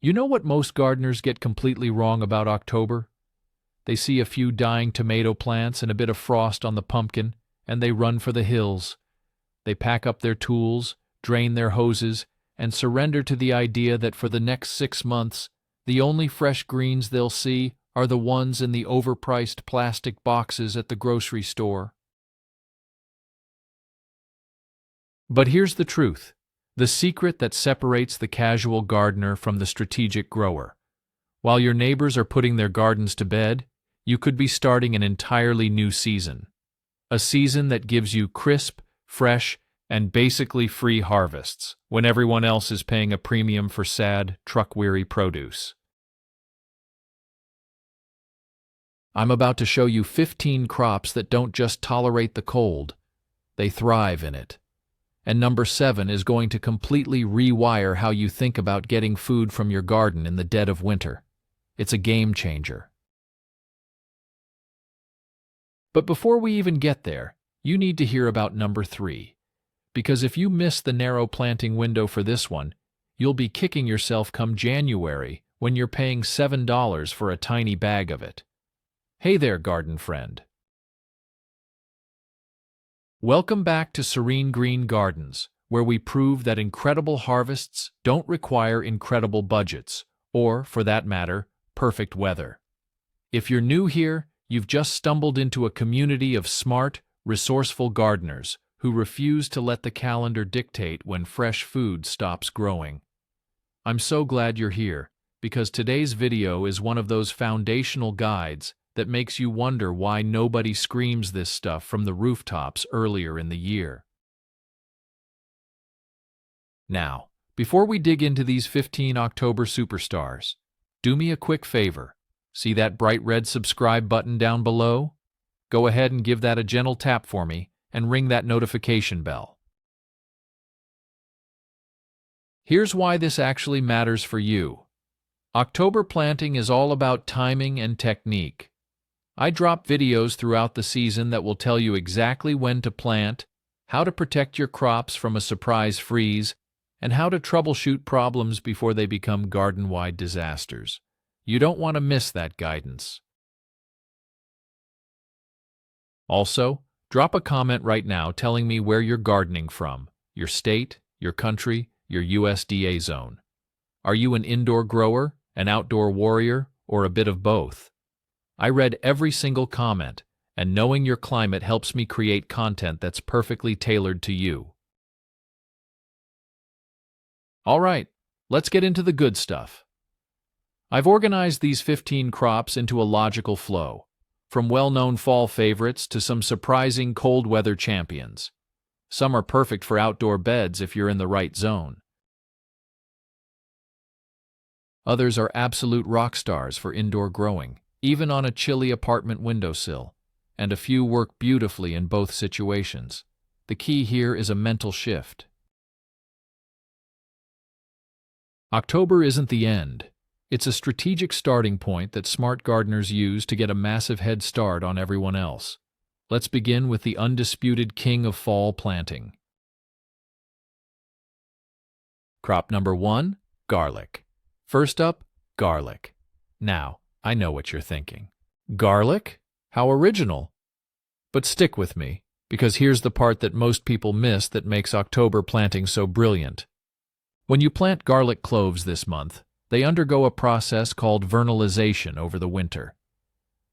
You know what most gardeners get completely wrong about October? They see a few dying tomato plants and a bit of frost on the pumpkin, and they run for the hills. They pack up their tools, drain their hoses, and surrender to the idea that for the next 6 months, the only fresh greens they'll see are the ones in the overpriced plastic boxes at the grocery store. But here's the truth, the secret that separates the casual gardener from the strategic grower. While your neighbors are putting their gardens to bed, you could be starting an entirely new season. A season that gives you crisp, fresh, and basically free harvests, when everyone else is paying a premium for sad, truck-weary produce. I'm about to show you 15 crops that don't just tolerate the cold, they thrive in it. And number 7 is going to completely rewire how you think about getting food from your garden in the dead of winter. It's a game changer. But before we even get there, you need to hear about number 3. Because if you miss the narrow planting window for this one, you'll be kicking yourself come January when you're paying $7 for a tiny bag of it. Hey there, garden friend. Welcome back to Serene Green Gardens, where we prove that incredible harvests don't require incredible budgets, or, for that matter, perfect weather. If you're new here, you've just stumbled into a community of smart, resourceful gardeners who refuse to let the calendar dictate when fresh food stops growing. I'm so glad you're here, because today's video is one of those foundational guides that makes you wonder why nobody screams this stuff from the rooftops earlier in the year. Now, before we dig into these 15 October superstars, do me a quick favor. See that bright red subscribe button down below? Go ahead and give that a gentle tap for me and ring that notification bell. Here's why this actually matters for you. October planting is all about timing and technique. I drop videos throughout the season that will tell you exactly when to plant, how to protect your crops from a surprise freeze, and how to troubleshoot problems before they become garden-wide disasters. You don't want to miss that guidance. Also, drop a comment right now telling me where you're gardening from, your state, your country, your USDA zone. Are you an indoor grower, an outdoor warrior, or a bit of both? I read every single comment, and knowing your climate helps me create content that's perfectly tailored to you. All right, let's get into the good stuff. I've organized these 15 crops into a logical flow, from well-known fall favorites to some surprising cold weather champions. Some are perfect for outdoor beds if you're in the right zone. Others are absolute rock stars for indoor growing, even on a chilly apartment windowsill, and a few work beautifully in both situations. The key here is a mental shift. October isn't the end. It's a strategic starting point that smart gardeners use to get a massive head start on everyone else. Let's begin with the undisputed king of fall planting. Crop number 1, garlic. First up, garlic. Now, I know what you're thinking. Garlic? How original. But stick with me, because here's the part that most people miss that makes October planting so brilliant. When you plant garlic cloves this month, they undergo a process called vernalization over the winter.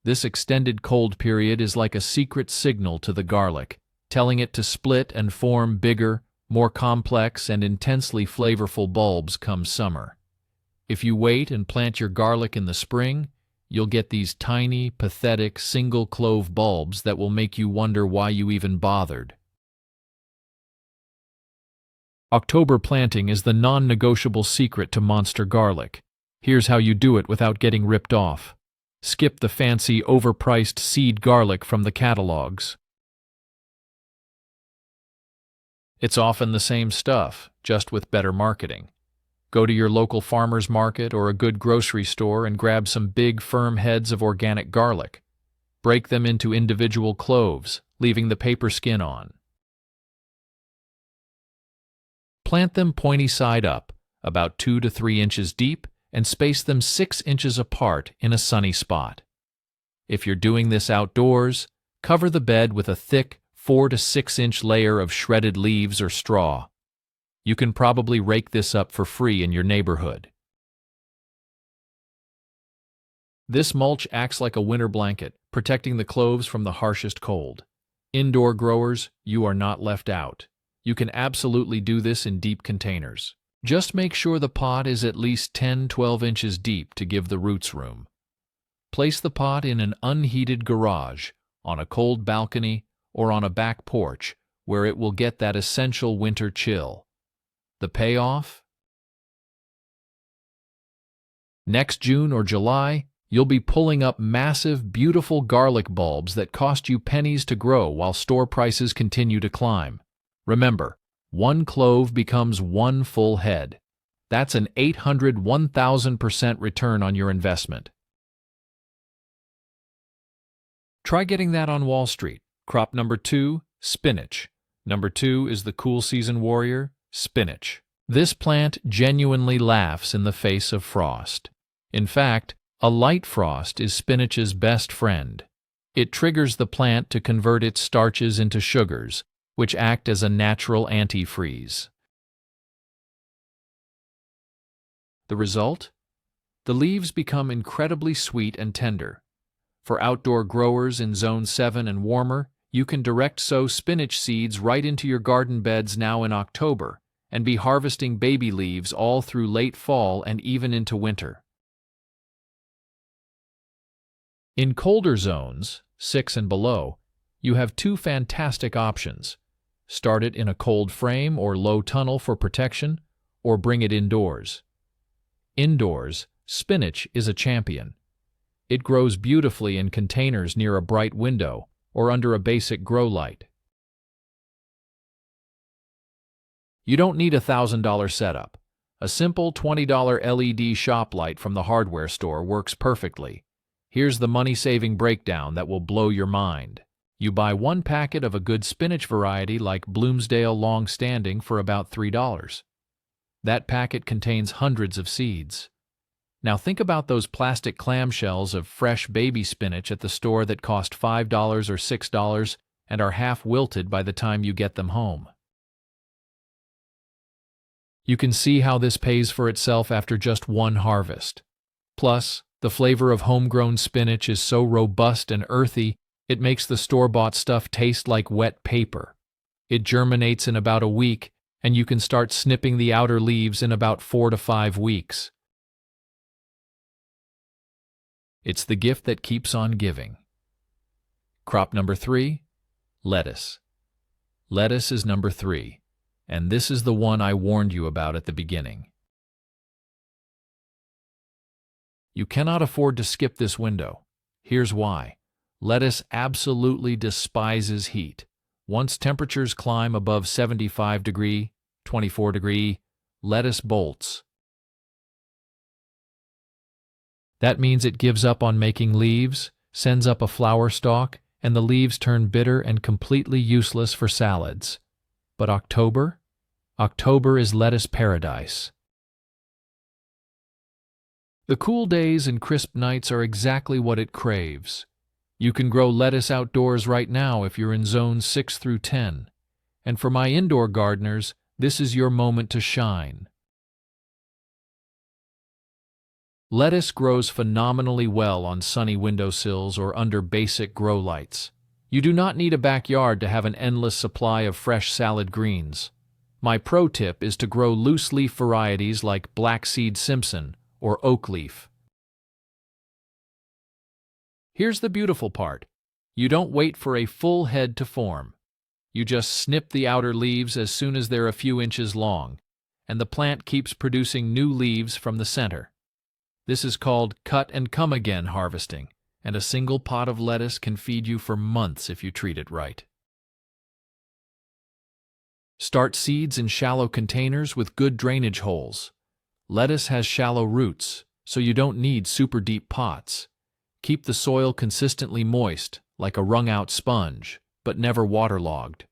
This extended cold period is like a secret signal to the garlic, telling it to split and form bigger, more complex and intensely flavorful bulbs come summer. If you wait and plant your garlic in the spring, you'll get these tiny, pathetic, single-clove bulbs that will make you wonder why you even bothered. October planting is the non-negotiable secret to monster garlic. Here's how you do it without getting ripped off. Skip the fancy, overpriced seed garlic from the catalogs. It's often the same stuff, just with better marketing. Go to your local farmer's market or a good grocery store and grab some big, firm heads of organic garlic. Break them into individual cloves, leaving the paper skin on. Plant them pointy side up, about 2 to 3 inches deep, and space them 6 inches apart in a sunny spot. If you're doing this outdoors, cover the bed with a thick 4 to 6 inch layer of shredded leaves or straw. You can probably rake this up for free in your neighborhood. This mulch acts like a winter blanket, protecting the cloves from the harshest cold. Indoor growers, you are not left out. You can absolutely do this in deep containers. Just make sure the pot is at least 10–12 inches deep to give the roots room. Place the pot in an unheated garage, on a cold balcony, or on a back porch, where it will get that essential winter chill. The payoff? Next June or July, you'll be pulling up massive, beautiful garlic bulbs that cost you pennies to grow while store prices continue to climb. Remember, 1 clove becomes 1 full head. That's an 801,000% return on your investment. Try getting that on Wall Street. Crop number 2, spinach. Number 2 is the cool season warrior, spinach. This plant genuinely laughs in the face of frost. In fact, a light frost is spinach's best friend. It triggers the plant to convert its starches into sugars, which act as a natural antifreeze. The result? The leaves become incredibly sweet and tender. For outdoor growers in Zone 7 and warmer, you can direct sow spinach seeds right into your garden beds now in October and be harvesting baby leaves all through late fall and even into winter. In colder zones, 6 and below, you have 2 fantastic options. Start it in a cold frame or low tunnel for protection, or bring it indoors. Indoors, spinach is a champion. It grows beautifully in containers near a bright window or under a basic grow light. You don't need a $1,000 setup. A simple $20 LED shop light from the hardware store works perfectly. Here's the money-saving breakdown that will blow your mind. You buy 1 packet of a good spinach variety like Bloomsdale Long Standing for about $3. That packet contains hundreds of seeds. Now think about those plastic clamshells of fresh baby spinach at the store that cost $5 or $6 and are half wilted by the time you get them home. You can see how this pays for itself after just 1 harvest. Plus, the flavor of homegrown spinach is so robust and earthy, it makes the store-bought stuff taste like wet paper. It germinates in about a week, and you can start snipping the outer leaves in about 4 to 5 weeks. It's the gift that keeps on giving. Crop number 3, lettuce. Lettuce is number 3, and this is the one I warned you about at the beginning. You cannot afford to skip this window. Here's why. Lettuce absolutely despises heat. Once temperatures climb above 75 degree, 24 degree, lettuce bolts. That means it gives up on making leaves, sends up a flower stalk, and the leaves turn bitter and completely useless for salads. But October? October is lettuce paradise. The cool days and crisp nights are exactly what it craves. You can grow lettuce outdoors right now if you're in zones 6 through 10. And for my indoor gardeners, this is your moment to shine. Lettuce grows phenomenally well on sunny windowsills or under basic grow lights. You do not need a backyard to have an endless supply of fresh salad greens. My pro tip is to grow loose leaf varieties like Black Seed Simpson or oak leaf. Here's the beautiful part. You don't wait for a full head to form. You just snip the outer leaves as soon as they're a few inches long, and the plant keeps producing new leaves from the center. This is called cut-and-come-again harvesting, and a single pot of lettuce can feed you for months if you treat it right. Start seeds in shallow containers with good drainage holes. Lettuce has shallow roots, so you don't need super deep pots. Keep the soil consistently moist, like a wrung-out sponge, but never waterlogged.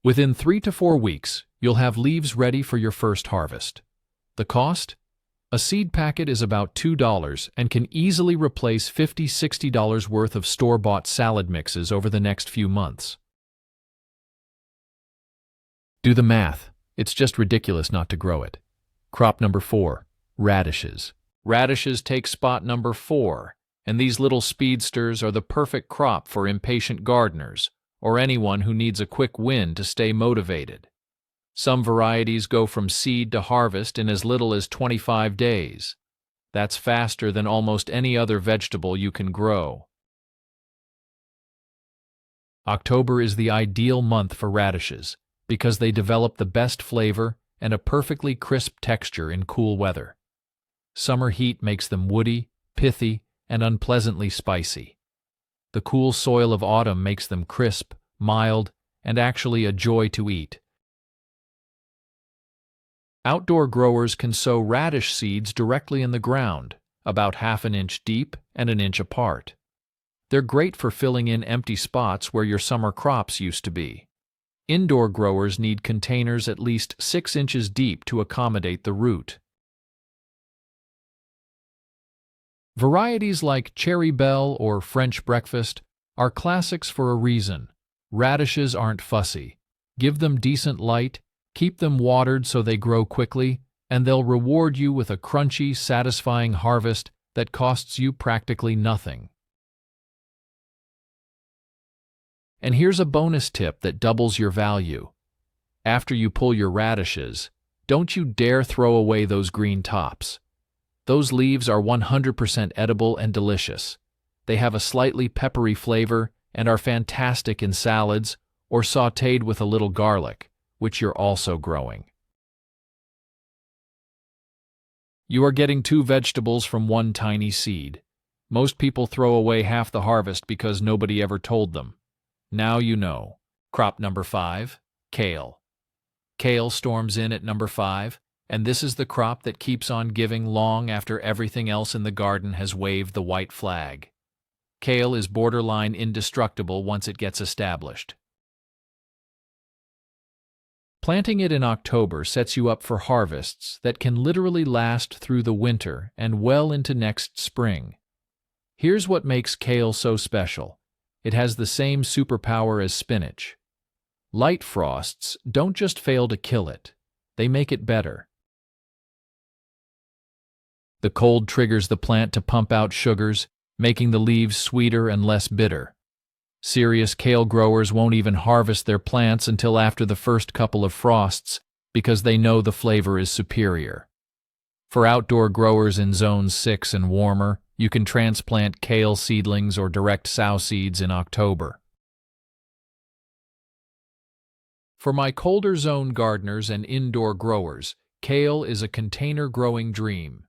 Within 3 to 4 weeks, you'll have leaves ready for your first harvest. The cost? A seed packet is about $2 and can easily replace $50–60 worth of store-bought salad mixes over the next few months. Do the math. It's just ridiculous not to grow it. Crop number 4, radishes. Radishes take spot number 4, and these little speedsters are the perfect crop for impatient gardeners or anyone who needs a quick win to stay motivated. Some varieties go from seed to harvest in as little as 25 days. That's faster than almost any other vegetable you can grow. October is the ideal month for radishes because they develop the best flavor and a perfectly crisp texture in cool weather. Summer heat makes them woody, pithy, and unpleasantly spicy. The cool soil of autumn makes them crisp, mild, and actually a joy to eat. Outdoor growers can sow radish seeds directly in the ground, about ½ an inch deep and an inch apart. They're great for filling in empty spots where your summer crops used to be. Indoor growers need containers at least 6 inches deep to accommodate the root. Varieties like Cherry Belle or French Breakfast are classics for a reason. Radishes aren't fussy. Give them decent light, keep them watered so they grow quickly, and they'll reward you with a crunchy, satisfying harvest that costs you practically nothing. And here's a bonus tip that doubles your value. After you pull your radishes, don't you dare throw away those green tops. Those leaves are 100% edible and delicious. They have a slightly peppery flavor and are fantastic in salads or sautéed with a little garlic, which you're also growing. You are getting 2 vegetables from one tiny seed. Most people throw away half the harvest because nobody ever told them. Now you know. Crop number 5, kale. Kale storms in at number 5, and this is the crop that keeps on giving long after everything else in the garden has waved the white flag. Kale is borderline indestructible once it gets established. Planting it in October sets you up for harvests that can literally last through the winter and well into next spring. Here's what makes kale so special. It has the same superpower as spinach. Light frosts don't just fail to kill it, they make it better. The cold triggers the plant to pump out sugars, making the leaves sweeter and less bitter. Serious kale growers won't even harvest their plants until after the first couple of frosts because they know the flavor is superior. For outdoor growers in zones 6 and warmer, you can transplant kale seedlings or direct sow seeds in October. For my colder zone gardeners and indoor growers, kale is a container growing dream.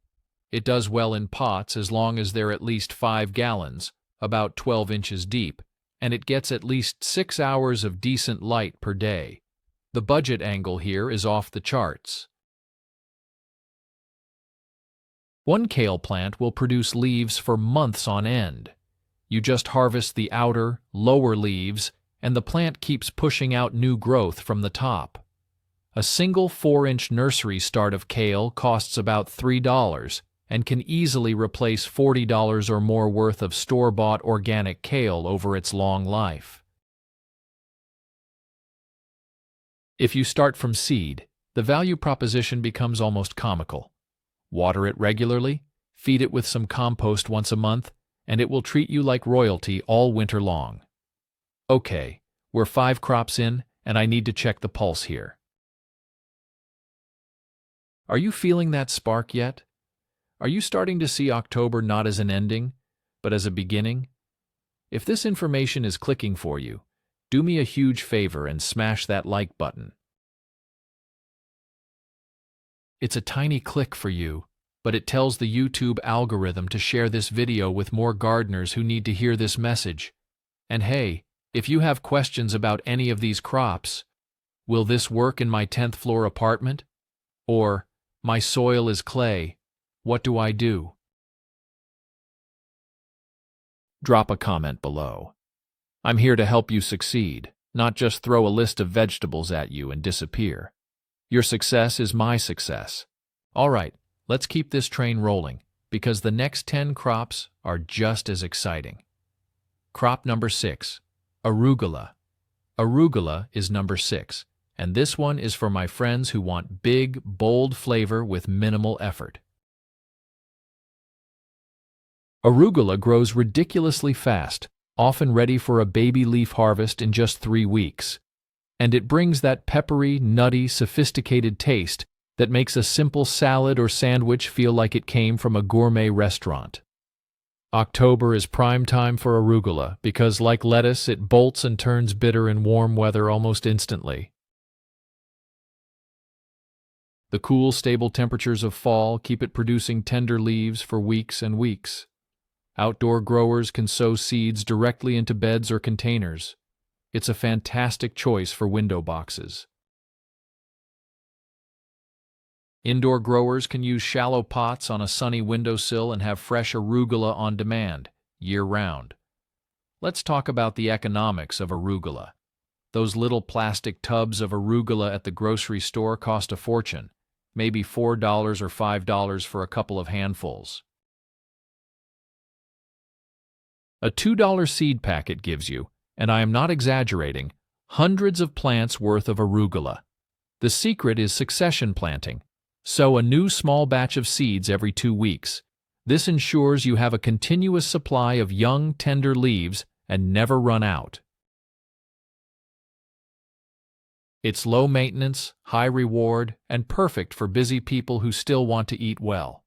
It does well in pots as long as they're at least 5 gallons, about 12 inches deep, and it gets at least 6 hours of decent light per day. The budget angle here is off the charts. One kale plant will produce leaves for months on end. You just harvest the outer, lower leaves, and the plant keeps pushing out new growth from the top. A single 4-inch nursery start of kale costs about $3 and can easily replace $40 or more worth of store-bought organic kale over its long life. If you start from seed, the value proposition becomes almost comical. Water it regularly, feed it with some compost once a month, and it will treat you like royalty all winter long. Okay, we're 5 crops in, and I need to check the pulse here. Are you feeling that spark yet? Are you starting to see October not as an ending, but as a beginning? If this information is clicking for you, do me a huge favor and smash that like button. It's a tiny click for you, but it tells the YouTube algorithm to share this video with more gardeners who need to hear this message. And hey, if you have questions about any of these crops, will this work in my 10th floor apartment? Or, my soil is clay, what do I do? Drop a comment below. I'm here to help you succeed, not just throw a list of vegetables at you and disappear. Your success is my success. All right, let's keep this train rolling, because the next 10 crops are just as exciting. Crop number 6, arugula. Arugula is number 6, and this one is for my friends who want big, bold flavor with minimal effort. Arugula grows ridiculously fast, often ready for a baby leaf harvest in just 3 weeks. And it brings that peppery, nutty, sophisticated taste that makes a simple salad or sandwich feel like it came from a gourmet restaurant. October is prime time for arugula because, like lettuce, it bolts and turns bitter in warm weather almost instantly. The cool, stable temperatures of fall keep it producing tender leaves for weeks and weeks. Outdoor growers can sow seeds directly into beds or containers. It's a fantastic choice for window boxes. Indoor growers can use shallow pots on a sunny windowsill and have fresh arugula on demand, year-round. Let's talk about the economics of arugula. Those little plastic tubs of arugula at the grocery store cost a fortune, maybe $4 or $5 for a couple of handfuls. A $2 seed packet gives you, and I am not exaggerating, hundreds of plants worth of arugula. The secret is succession planting. Sow a new small batch of seeds every 2 weeks. This ensures you have a continuous supply of young, tender leaves and never run out. It's low maintenance, high reward, and perfect for busy people who still want to eat well.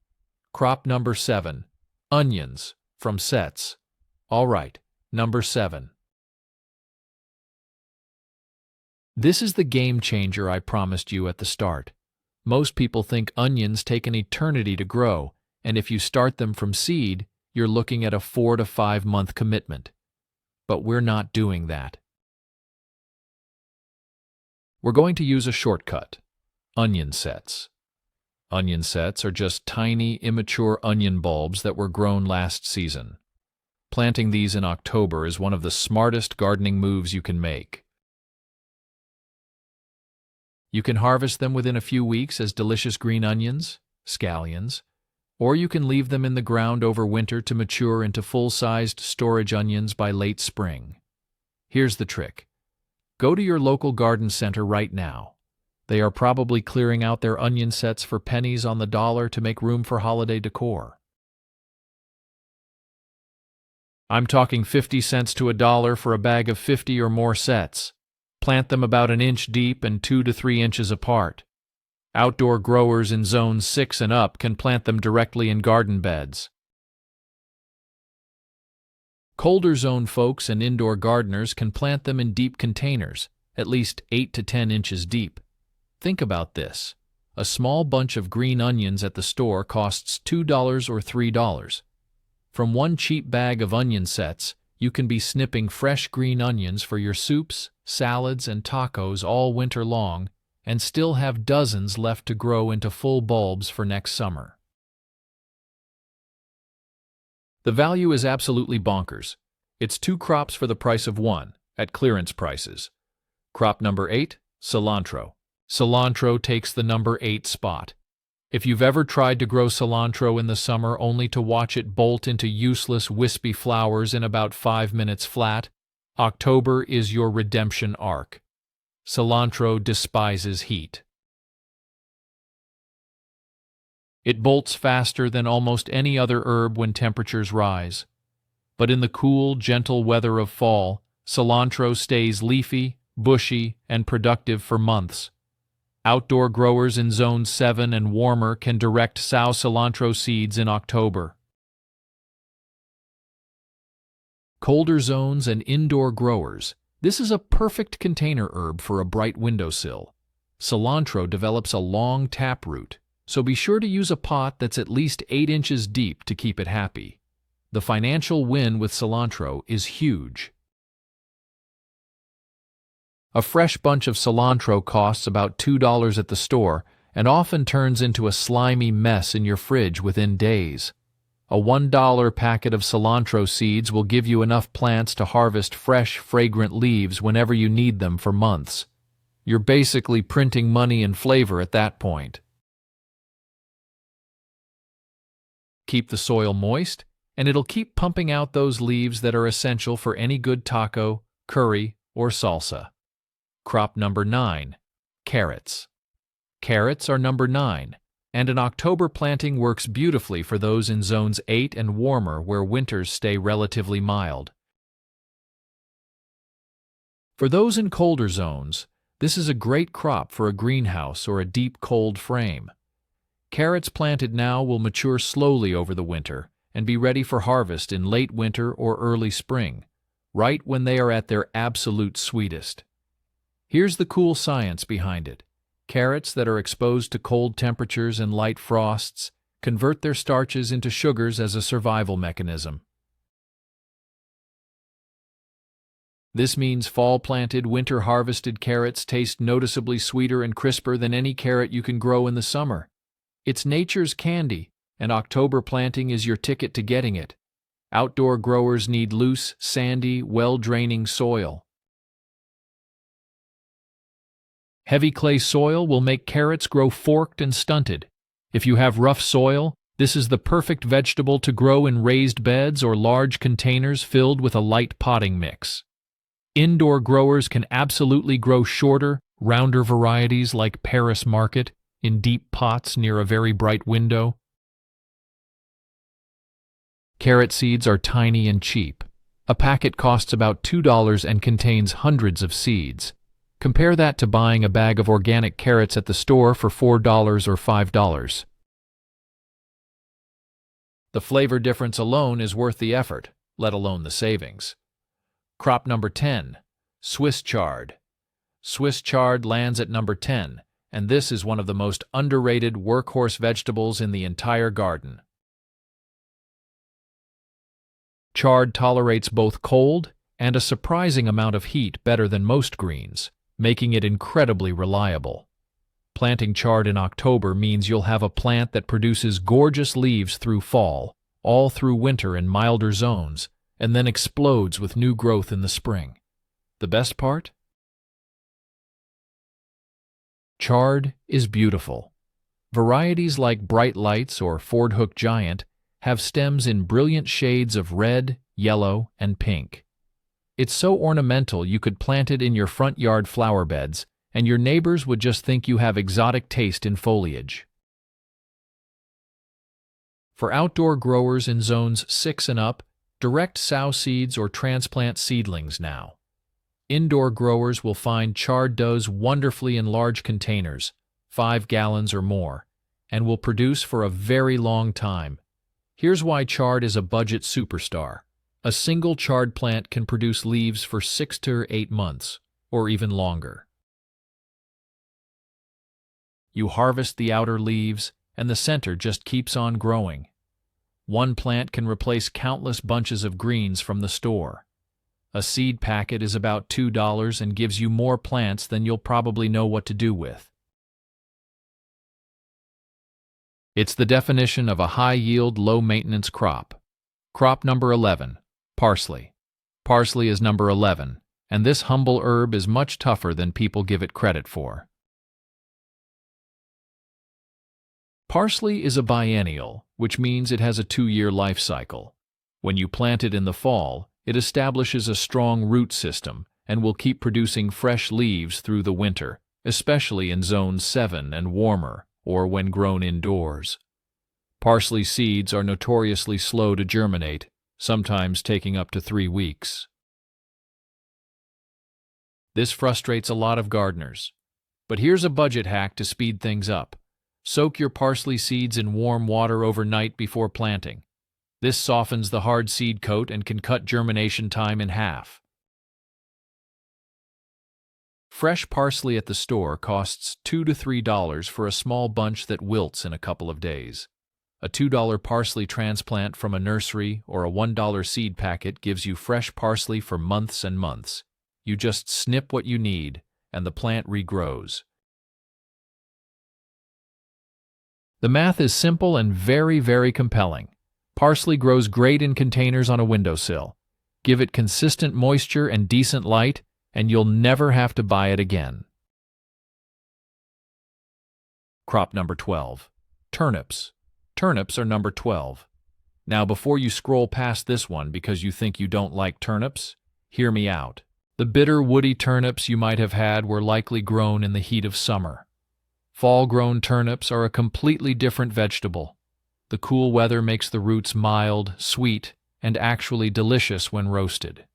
Crop number 7, onions, from sets. All right, number 7. This is the game changer I promised you at the start. Most people think onions take an eternity to grow, and if you start them from seed, you're looking at a 4 to 5 month commitment. But we're not doing that. We're going to use a shortcut: onion sets. Onion sets are just tiny, immature onion bulbs that were grown last season. Planting these in October is one of the smartest gardening moves you can make. You can harvest them within a few weeks as delicious green onions, scallions, or you can leave them in the ground over winter to mature into full-sized storage onions by late spring. Here's the trick. Go to your local garden center right now. They are probably clearing out their onion sets for pennies on the dollar to make room for holiday decor. I'm talking 50 cents to $1 for a bag of 50 or more sets. Plant them about an inch deep and 2 to 3 inches apart. Outdoor growers in zones 6 and up can plant them directly in garden beds. Colder zone folks and indoor gardeners can plant them in deep containers, at least 8 to 10 inches deep. Think about this. A small bunch of green onions at the store costs $2 or $3. From one cheap bag of onion sets, you can be snipping fresh green onions for your soups, salads, and tacos all winter long, and still have dozens left to grow into full bulbs for next summer. The value is absolutely bonkers. It's 2 crops for the price of 1, at clearance prices. Crop number 8, cilantro. Cilantro takes the number 8 spot. If you've ever tried to grow cilantro in the summer only to watch it bolt into useless, wispy flowers in about 5 minutes flat, October is your redemption arc. Cilantro despises heat. It bolts faster than almost any other herb when temperatures rise. But in the cool, gentle weather of fall, cilantro stays leafy, bushy, and productive for months. Outdoor growers in Zone 7 and warmer can direct sow cilantro seeds in October. Colder zones and indoor growers. This is a perfect container herb for a bright windowsill. Cilantro develops a long taproot, so be sure to use a pot that's at least 8 inches deep to keep it happy. The financial win with cilantro is huge. A fresh bunch of cilantro costs about $2 at the store and often turns into a slimy mess in your fridge within days. A $1 packet of cilantro seeds will give you enough plants to harvest fresh, fragrant leaves whenever you need them for months. You're basically printing money and flavor at that point. keep the soil moist, and it'll keep pumping out those leaves that are essential for any good taco, curry, or salsa. Crop number 9. Carrots. Carrots are number 9, and an October planting works beautifully for those in zones 8 and warmer where winters stay relatively mild. For those in colder zones, this is a great crop for a greenhouse or a deep cold frame. Carrots planted now will mature slowly over the winter and be ready for harvest in late winter or early spring, right when they are at their absolute sweetest. Here's the cool science behind it. Carrots that are exposed to cold temperatures and light frosts convert their starches into sugars as a survival mechanism. This means fall-planted, winter-harvested carrots taste noticeably sweeter and crisper than any carrot you can grow in the summer. It's nature's candy, and October planting is your ticket to getting it. Outdoor growers need loose, sandy, well-draining soil. Heavy clay soil will make carrots grow forked and stunted. If you have rough soil, this is the perfect vegetable to grow in raised beds or large containers filled with a light potting mix. Indoor growers can absolutely grow shorter, rounder varieties like Paris Market in deep pots near a very bright window. Carrot seeds are tiny and cheap. A packet costs about $2 and contains hundreds of seeds. Compare that to buying a bag of organic carrots at the store for $4 or $5. The flavor difference alone is worth the effort, let alone the savings. Crop number 10. Swiss chard. Swiss chard lands at number 10, and this is one of the most underrated workhorse vegetables in the entire garden. Chard tolerates both cold and a surprising amount of heat better than most greens, making it incredibly reliable. Planting chard in October means you'll have a plant that produces gorgeous leaves through fall, all through winter in milder zones, and then explodes with new growth in the spring. The best part? Chard is beautiful. Varieties like Bright Lights or Ford Hook Giant have stems in brilliant shades of red, yellow, and pink. It's so ornamental you could plant it in your front yard flower beds, and your neighbors would just think you have exotic taste in foliage. For outdoor growers in zones 6 and up, direct sow seeds or transplant seedlings now. Indoor growers will find chard does wonderfully in large containers, 5 gallons or more, and will produce for a very long time. Here's why chard is a budget superstar. A single chard plant can produce leaves for 6 to 8 months, or even longer. You harvest the outer leaves, and the center just keeps on growing. One plant can replace countless bunches of greens from the store. A seed packet is about $2 and gives you more plants than you'll probably know what to do with. It's the definition of a high-yield, low-maintenance crop. Crop number 11. Parsley. Parsley is number 11, and this humble herb is much tougher than people give it credit for. Parsley is a biennial, which means it has a 2-year life cycle. When you plant it in the fall, it establishes a strong root system and will keep producing fresh leaves through the winter, especially in zones 7 and warmer, or when grown indoors. Parsley seeds are notoriously slow to germinate, sometimes taking up to 3 weeks. This frustrates a lot of gardeners. But here's a budget hack to speed things up. Soak your parsley seeds in warm water overnight before planting. This softens the hard seed coat and can cut germination time in half. Fresh parsley at the store costs $2 to $3 for a small bunch that wilts in a couple of days. A $2 parsley transplant from a nursery or a $1 seed packet gives you fresh parsley for months and months. You just snip what you need, and the plant regrows. The math is simple and very, very compelling. Parsley grows great in containers on a windowsill. Give it consistent moisture and decent light, and you'll never have to buy it again. Crop number 12. Turnips. Turnips are number 12. Now, before you scroll past this one because you think you don't like turnips, hear me out. The bitter, woody turnips you might have had were likely grown in the heat of summer. Fall-grown turnips are a completely different vegetable. The cool weather makes the roots mild, sweet, and actually delicious when roasted.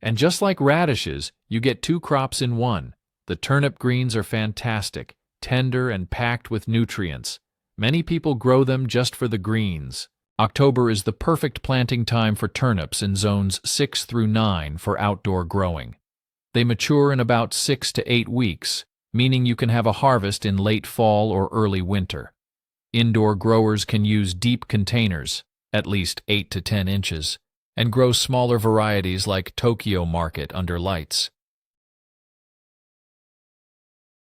And just like radishes, you get two crops in one. The turnip greens are fantastic, tender and packed with nutrients. Many people grow them just for the greens. October is the perfect planting time for turnips in zones 6 through 9 for outdoor growing. They mature in about 6 to 8 weeks, meaning you can have a harvest in late fall or early winter. Indoor growers can use deep containers, at least 8 to 10 inches, and grow smaller varieties like Tokyo Market under lights.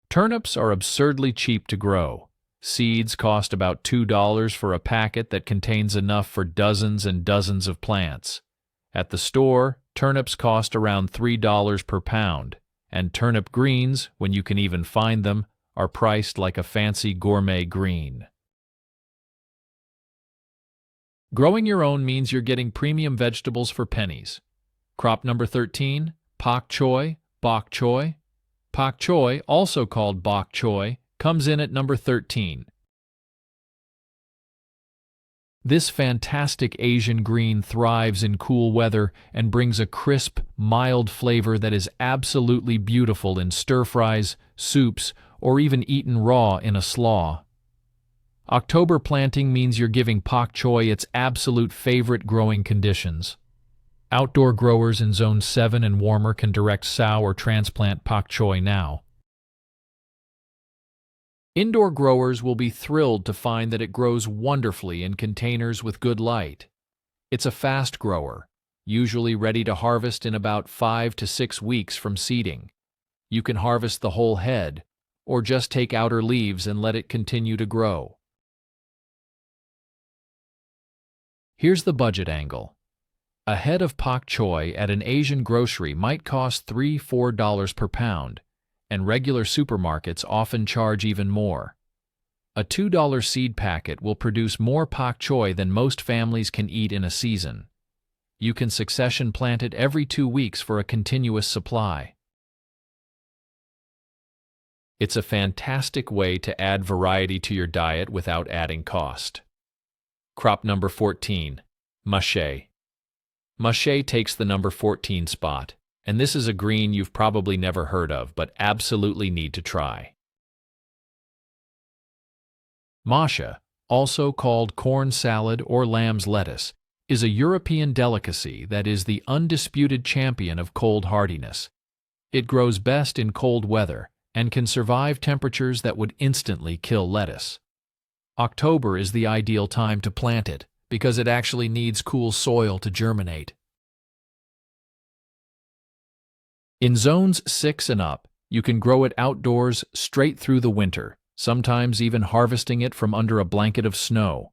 Turnips are absurdly cheap to grow. Seeds cost about $2 for a packet that contains enough for dozens and dozens of plants. At the store, turnips cost around $3 per pound, and turnip greens, when you can even find them, are priced like a fancy gourmet green. Growing your own means you're getting premium vegetables for pennies. Crop number 13, pak choi, bok choy. Pak choi, also called bok choy, comes in at number 13. This fantastic Asian green thrives in cool weather and brings a crisp, mild flavor that is absolutely beautiful in stir-fries, soups, or even eaten raw in a slaw. October planting means you're giving pak choi its absolute favorite growing conditions. Outdoor growers in Zone 7 and warmer can direct sow or transplant pak choi now. Indoor growers will be thrilled to find that it grows wonderfully in containers with good light. It's a fast grower, usually ready to harvest in about 5 to 6 weeks from seeding. You can harvest the whole head, or just take outer leaves and let it continue to grow. Here's the budget angle. A head of pak choi at an Asian grocery might cost $3–4 per pound, and regular supermarkets often charge even more. A $2 seed packet will produce more pak choi than most families can eat in a season. You can succession plant it every 2 weeks for a continuous supply. It's a fantastic way to add variety to your diet without adding cost. Crop number 14, Mache. Mache takes the number 14 spot, and this is a green you've probably never heard of, but absolutely need to try. Mache, also called corn salad or lamb's lettuce, is a European delicacy that is the undisputed champion of cold hardiness. It grows best in cold weather and can survive temperatures that would instantly kill lettuce. October is the ideal time to plant it because it actually needs cool soil to germinate. In zones 6 and up, you can grow it outdoors straight through the winter, sometimes even harvesting it from under a blanket of snow.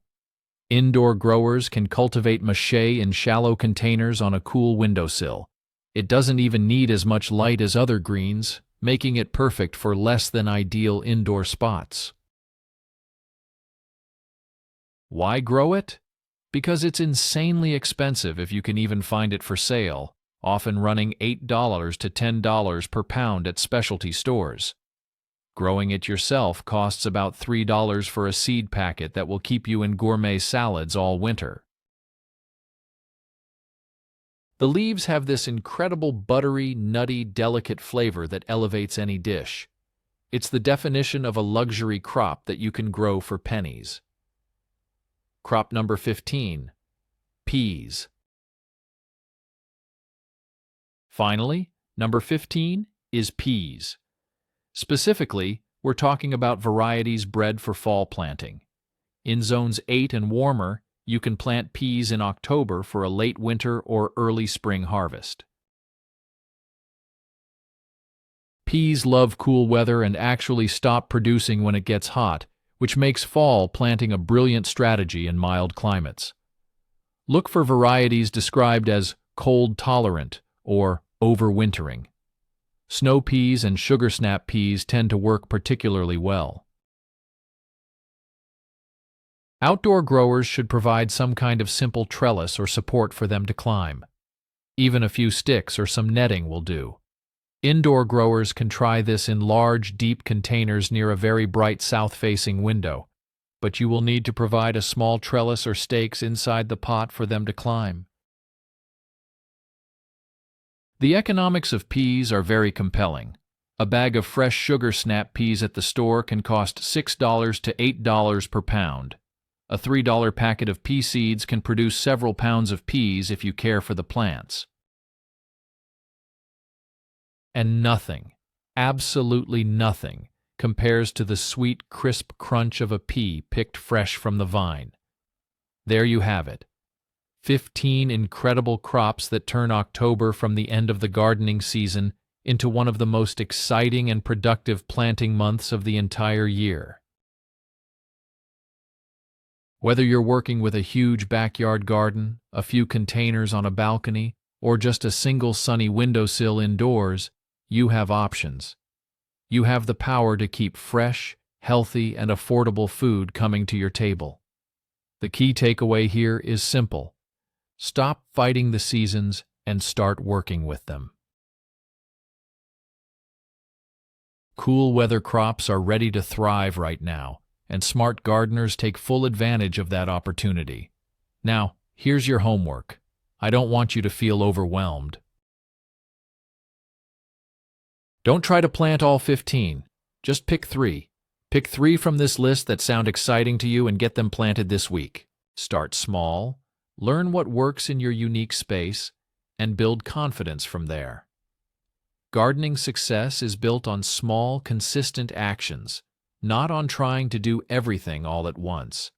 Indoor growers can cultivate mache in shallow containers on a cool windowsill. It doesn't even need as much light as other greens, making it perfect for less than ideal indoor spots. Why grow it? Because it's insanely expensive if you can even find it for sale, often running $8 to $10 per pound at specialty stores. Growing it yourself costs about $3 for a seed packet that will keep you in gourmet salads all winter. The leaves have this incredible buttery, nutty, delicate flavor that elevates any dish. It's the definition of a luxury crop that you can grow for pennies. Crop number 15, peas. Finally, number 15 is peas. Specifically, we're talking about varieties bred for fall planting. In zones 8 and warmer, you can plant peas in October for a late winter or early spring harvest. Peas love cool weather and actually stop producing when it gets hot, which makes fall planting a brilliant strategy in mild climates. Look for varieties described as cold-tolerant or overwintering. Snow peas and sugar snap peas tend to work particularly well. Outdoor growers should provide some kind of simple trellis or support for them to climb. Even a few sticks or some netting will do. Indoor growers can try this in large, deep containers near a very bright south-facing window, but you will need to provide a small trellis or stakes inside the pot for them to climb. The economics of peas are very compelling. A bag of fresh sugar snap peas at the store can cost $6 to $8 per pound. A $3 packet of pea seeds can produce several pounds of peas if you care for the plants. And nothing, absolutely nothing, compares to the sweet, crisp crunch of a pea picked fresh from the vine. There you have it. 15 incredible crops that turn October from the end of the gardening season into one of the most exciting and productive planting months of the entire year. Whether you're working with a huge backyard garden, a few containers on a balcony, or just a single sunny windowsill indoors, you have options. You have the power to keep fresh, healthy, and affordable food coming to your table. The key takeaway here is simple. Stop fighting the seasons and start working with them. Cool weather crops are ready to thrive right now, and smart gardeners take full advantage of that opportunity. Now, here's your homework. I don't want you to feel overwhelmed. Don't try to plant all 15. Just pick 3. Pick 3 from this list that sound exciting to you and get them planted this week. Start small, learn what works in your unique space, and build confidence from there. Gardening success is built on small, consistent actions, not on trying to do everything all at once.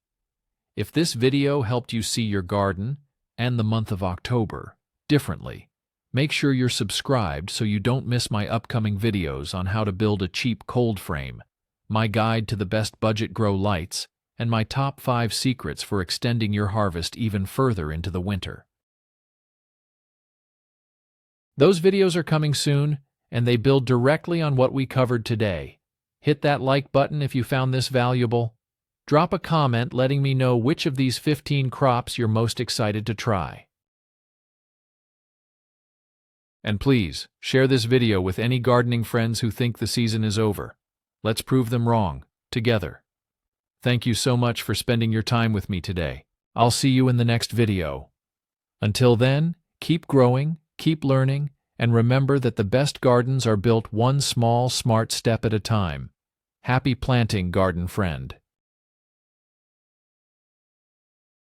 If this video helped you see your garden and the month of October differently, make sure you're subscribed so you don't miss my upcoming videos on how to build a cheap cold frame, my guide to the best budget grow lights, and my top 5 secrets for extending your harvest even further into the winter. Those videos are coming soon, and they build directly on what we covered today. Hit that like button if you found this valuable. Drop a comment letting me know which of these 15 crops you're most excited to try. And please, share this video with any gardening friends who think the season is over. Let's prove them wrong, together. Thank you so much for spending your time with me today. I'll see you in the next video. Until then, keep growing, keep learning, and remember that the best gardens are built one small, smart step at a time. Happy planting, garden friend.